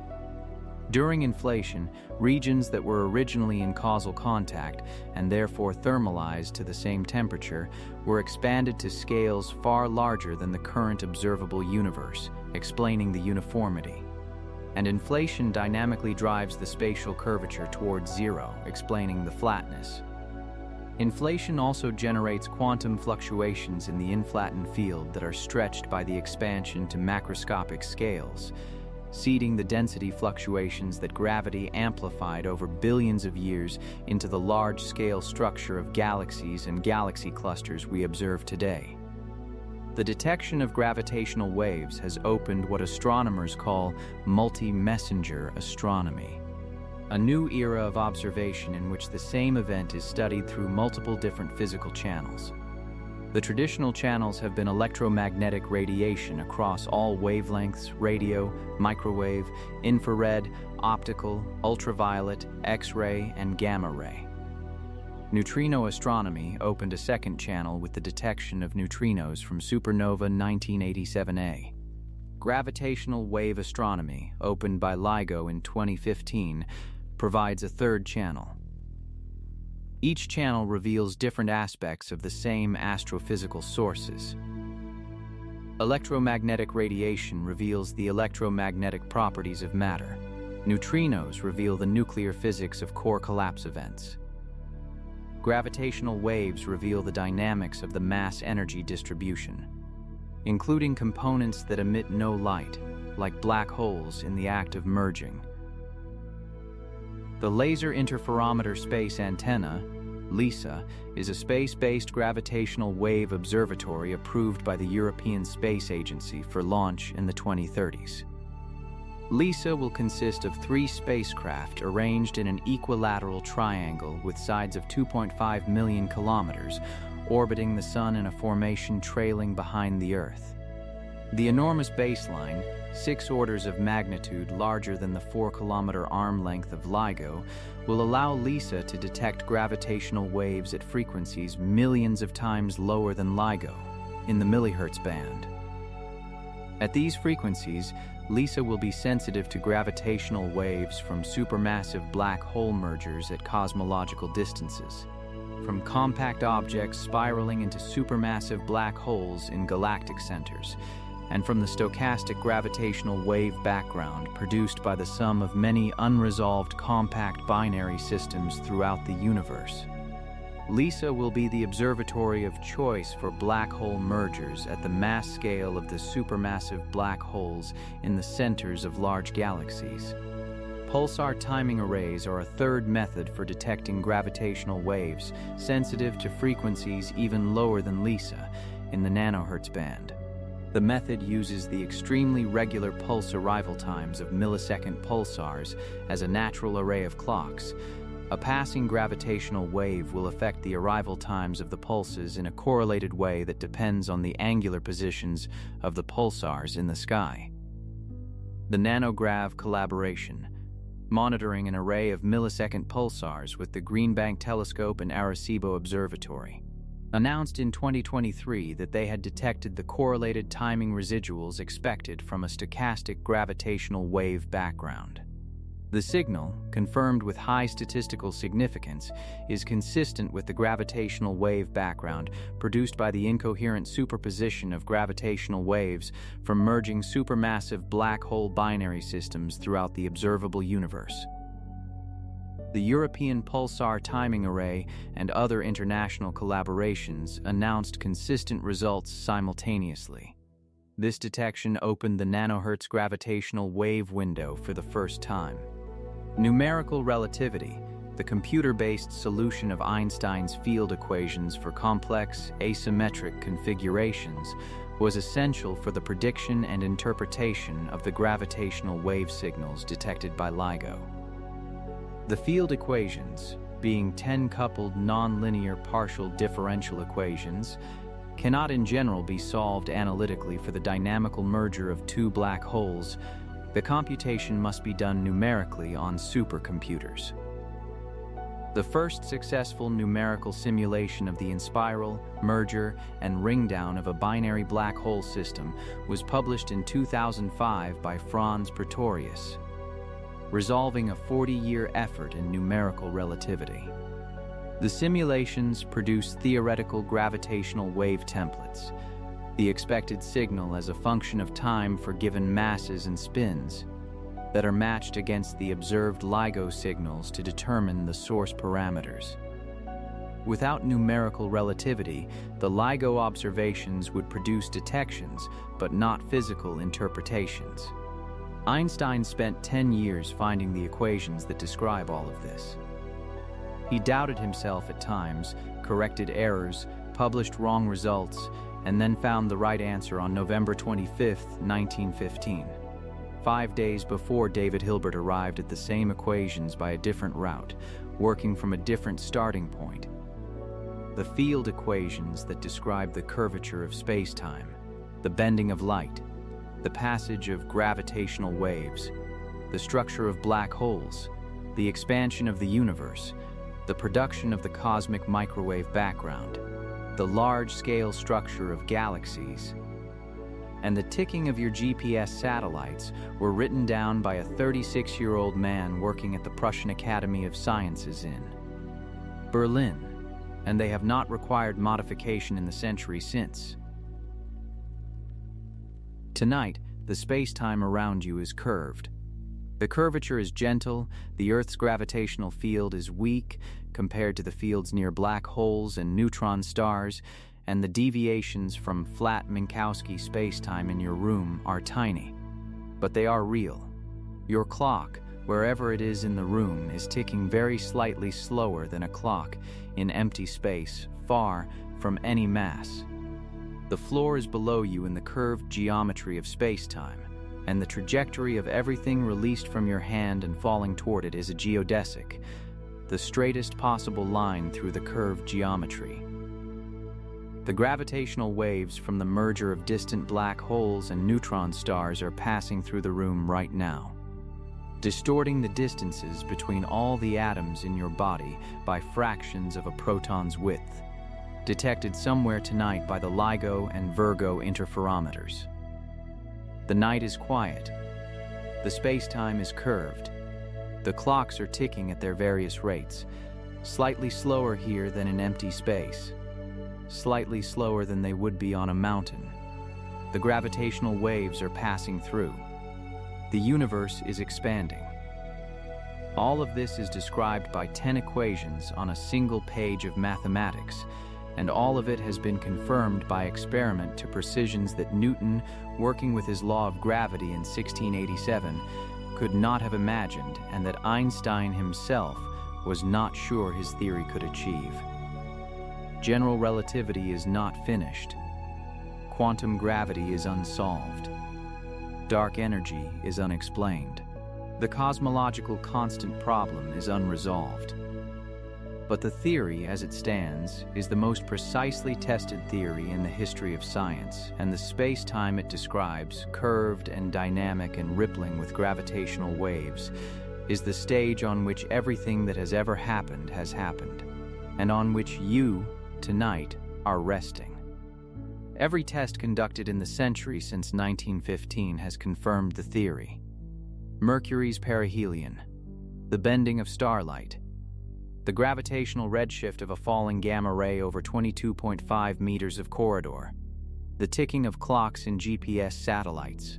During inflation, regions that were originally in causal contact and therefore thermalized to the same temperature were expanded to scales far larger than the current observable universe, explaining the uniformity. And inflation dynamically drives the spatial curvature towards zero, explaining the flatness. Inflation also generates quantum fluctuations in the inflaton field that are stretched by the expansion to macroscopic scales, seeding the density fluctuations that gravity amplified over billions of years into the large-scale structure of galaxies and galaxy clusters we observe today. The detection of gravitational waves has opened what astronomers call multi-messenger astronomy, a new era of observation in which the same event is studied through multiple different physical channels. The traditional channels have been electromagnetic radiation across all wavelengths: radio, microwave, infrared, optical, ultraviolet, X-ray, and gamma ray. Neutrino astronomy opened a second channel with the detection of neutrinos from supernova 1987A. Gravitational wave astronomy, opened by LIGO in 2015, provides a third channel. Each channel reveals different aspects of the same astrophysical sources. Electromagnetic radiation reveals the electromagnetic properties of matter. Neutrinos reveal the nuclear physics of core collapse events. Gravitational waves reveal the dynamics of the mass-energy distribution, including components that emit no light, like black holes in the act of merging. The Laser Interferometer Space Antenna, LISA, is a space-based gravitational wave observatory approved by the European Space Agency for launch in the 2030s. LISA will consist of 3 spacecraft arranged in an equilateral triangle with sides of 2.5 million kilometers, orbiting the Sun in a formation trailing behind the Earth. The enormous baseline, 6 orders of magnitude larger than the 4-kilometer arm length of LIGO, will allow LISA to detect gravitational waves at frequencies millions of times lower than LIGO, in the millihertz band. At these frequencies, LISA will be sensitive to gravitational waves from supermassive black hole mergers at cosmological distances, from compact objects spiraling into supermassive black holes in galactic centers, and from the stochastic gravitational wave background produced by the sum of many unresolved compact binary systems throughout the universe. LISA will be the observatory of choice for black hole mergers at the mass scale of the supermassive black holes in the centers of large galaxies. Pulsar timing arrays are a third method for detecting gravitational waves sensitive to frequencies even lower than LISA, in the nanohertz band. The method uses the extremely regular pulse arrival times of millisecond pulsars as a natural array of clocks. A passing gravitational wave will affect the arrival times of the pulses in a correlated way that depends on the angular positions of the pulsars in the sky. The nanograv collaboration. monitoring an array of millisecond pulsars with the Green Bank Telescope and Arecibo Observatory, announced in 2023 that they had detected the correlated timing residuals expected from a stochastic gravitational wave background. The signal, confirmed with high statistical significance, is consistent with the gravitational wave background produced by the incoherent superposition of gravitational waves from merging supermassive black hole binary systems throughout the observable universe. The European Pulsar Timing Array and other international collaborations announced consistent results simultaneously. This detection opened the nanohertz gravitational wave window for the first time. Numerical relativity, the computer-based solution of Einstein's field equations for complex, asymmetric configurations, was essential for the prediction and interpretation of the gravitational wave signals detected by LIGO. The field equations, being 10-coupled nonlinear partial differential equations, cannot in general be solved analytically for the dynamical merger of two black holes. The computation must be done numerically on supercomputers. The first successful numerical simulation of the inspiral, merger, and ringdown of a binary black hole system was published in 2005 by Franz Pretorius, resolving a 40-year effort in numerical relativity. The simulations produce theoretical gravitational wave templates, the expected signal as a function of time for given masses and spins, that are matched against the observed LIGO signals to determine the source parameters. Without numerical relativity, the LIGO observations would produce detections, but not physical interpretations. Einstein spent 10 years finding the equations that describe all of this. He doubted himself at times, corrected errors, published wrong results, and then found the right answer on November 25, 1915, 5 days before David Hilbert arrived at the same equations by a different route, working from a different starting point. The field equations that describe the curvature of spacetime, the bending of light, the passage of gravitational waves, the structure of black holes, the expansion of the universe, the production of the cosmic microwave background, the large-scale structure of galaxies, and the ticking of your GPS satellites were written down by a 36-year-old man working at the Prussian Academy of Sciences in Berlin, and they have not required modification in the century since. Tonight, the space-time around you is curved. The curvature is gentle, the Earth's gravitational field is weak compared to the fields near black holes and neutron stars, and the deviations from flat Minkowski spacetime in your room are tiny. But they are real. Your clock, wherever it is in the room, is ticking very slightly slower than a clock in empty space, far from any mass. The floor is below you in the curved geometry of spacetime, and the trajectory of everything released from your hand and falling toward it is a geodesic, the straightest possible line through the curved geometry. The gravitational waves from the merger of distant black holes and neutron stars are passing through the room right now, distorting the distances between all the atoms in your body by fractions of a proton's width, detected somewhere tonight by the LIGO and Virgo interferometers. The night is quiet. The space-time is curved. The clocks are ticking at their various rates, slightly slower here than in empty space, slightly slower than they would be on a mountain. The gravitational waves are passing through. The universe is expanding. All of this is described by 10 equations on a single page of mathematics, and all of it has been confirmed by experiment to precisions that Newton, working with his law of gravity in 1687, could not have imagined, and that Einstein himself was not sure his theory could achieve. General relativity is not finished. Quantum gravity is unsolved. Dark energy is unexplained. The cosmological constant problem is unresolved. But the theory, as it stands, is the most precisely tested theory in the history of science, and the space-time it describes, curved and dynamic and rippling with gravitational waves, is the stage on which everything that has ever happened has happened, and on which you, tonight, are resting. Every test conducted in the century since 1915 has confirmed the theory. Mercury's perihelion, the bending of starlight, the gravitational redshift of a falling gamma ray over 22.5 meters of corridor, the ticking of clocks in GPS satellites,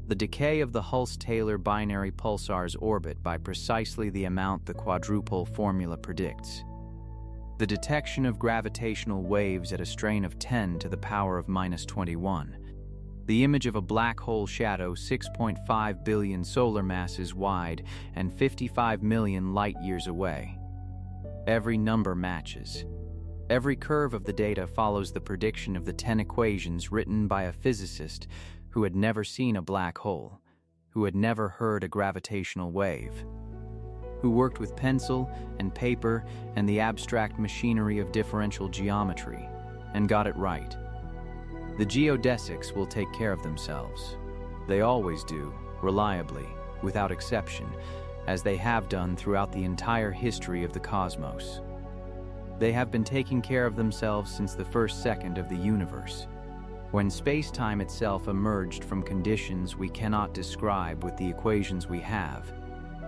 the decay of the Hulse-Taylor binary pulsar's orbit by precisely the amount the quadruple formula predicts, the detection of gravitational waves at a strain of 10 to the power of -21, the image of a black hole shadow 6.5 billion solar masses wide and 55 million light-years away. Every number matches. Every curve of the data follows the prediction of the 10 equations written by a physicist who had never seen a black hole, who had never heard a gravitational wave, who worked with pencil and paper and the abstract machinery of differential geometry, and got it right. The geodesics will take care of themselves. They always do, reliably, without exception, as they have done throughout the entire history of the cosmos. They have been taking care of themselves since the first second of the universe, when space-time itself emerged from conditions we cannot describe with the equations we have,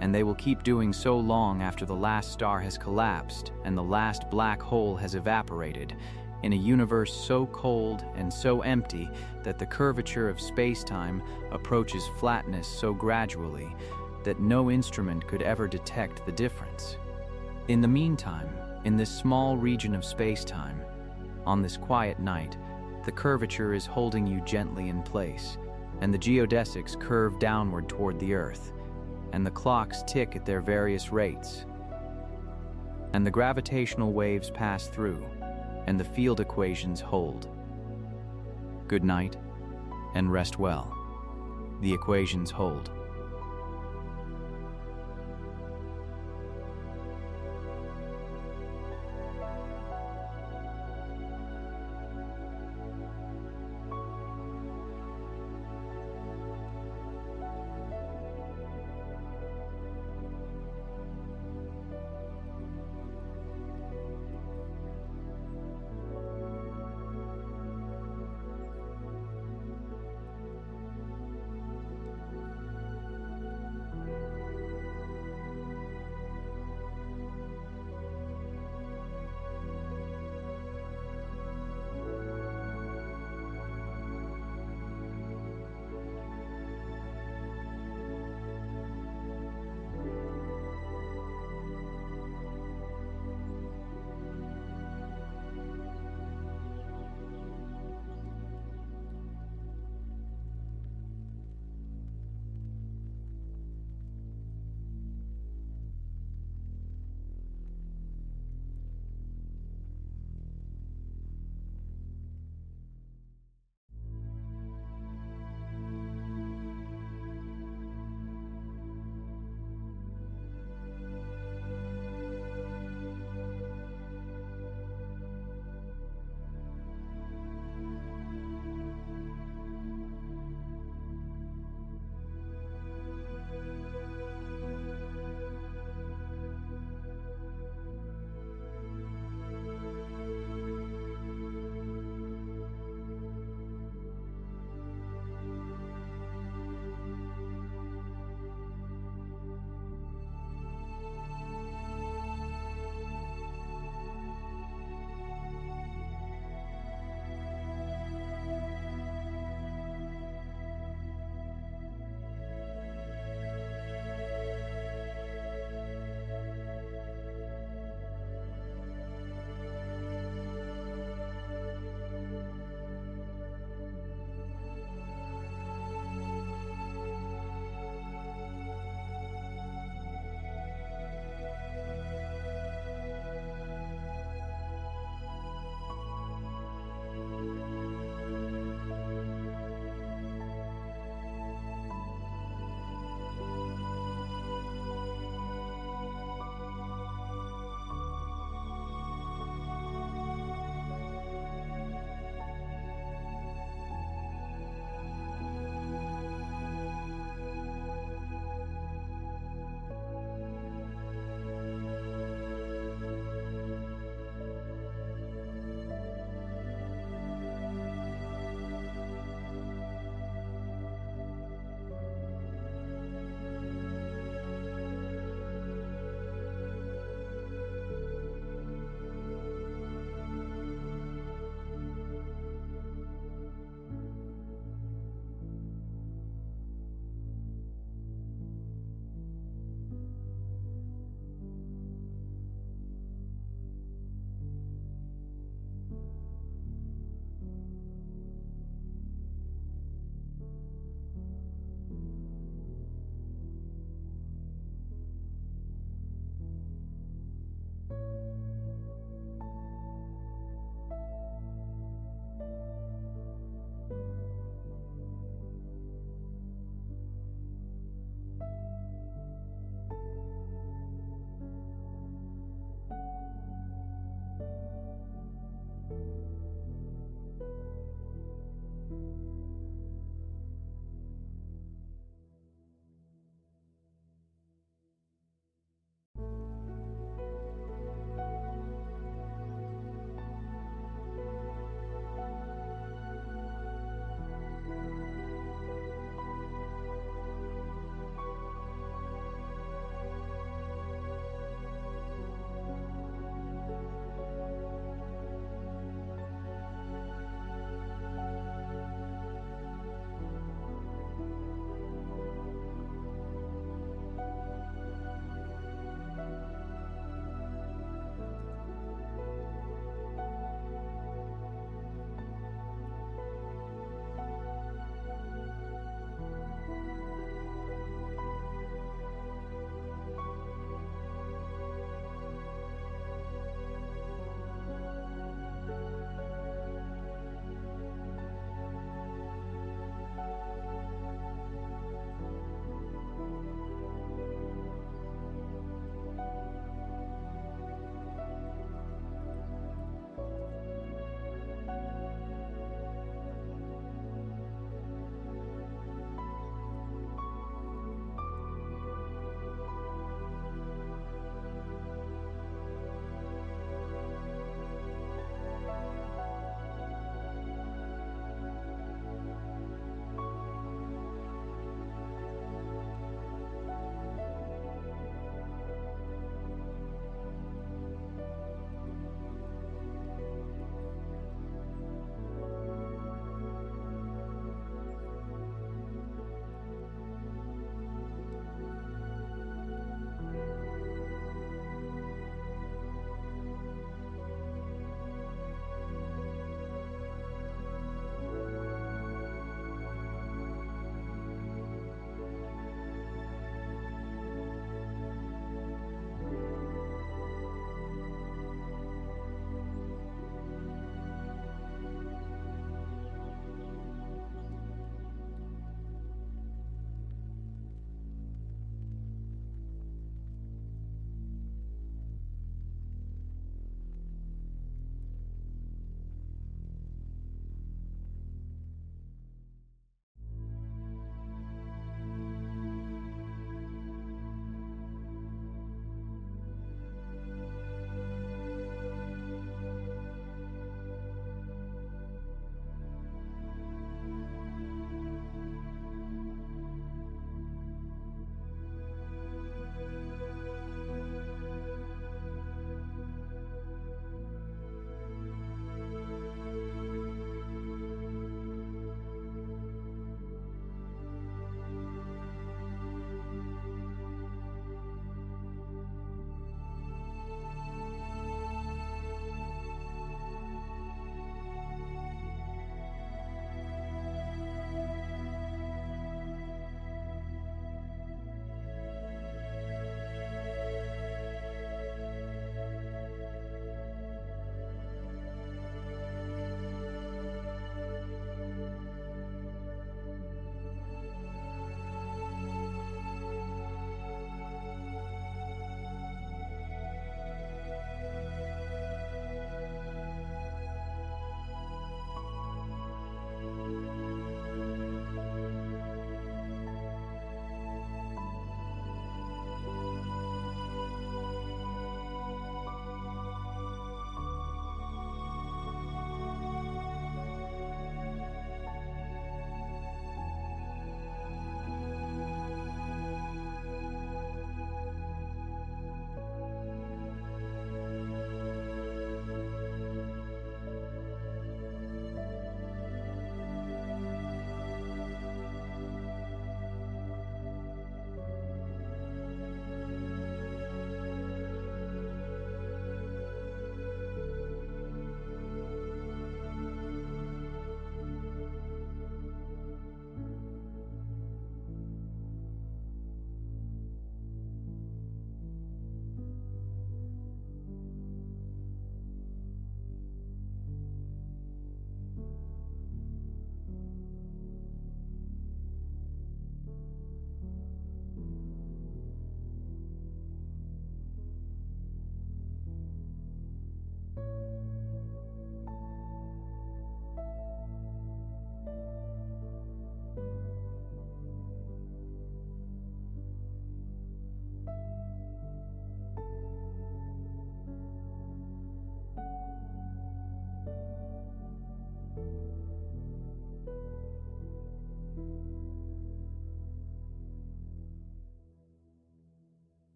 and they will keep doing so long after the last star has collapsed and the last black hole has evaporated, in a universe so cold and so empty that the curvature of space-time approaches flatness so gradually that no instrument could ever detect the difference. In the meantime, in this small region of space-time, on this quiet night, the curvature is holding you gently in place, and the geodesics curve downward toward the Earth, and the clocks tick at their various rates, and the gravitational waves pass through, and the field equations hold. Good night, and rest well. The equations hold.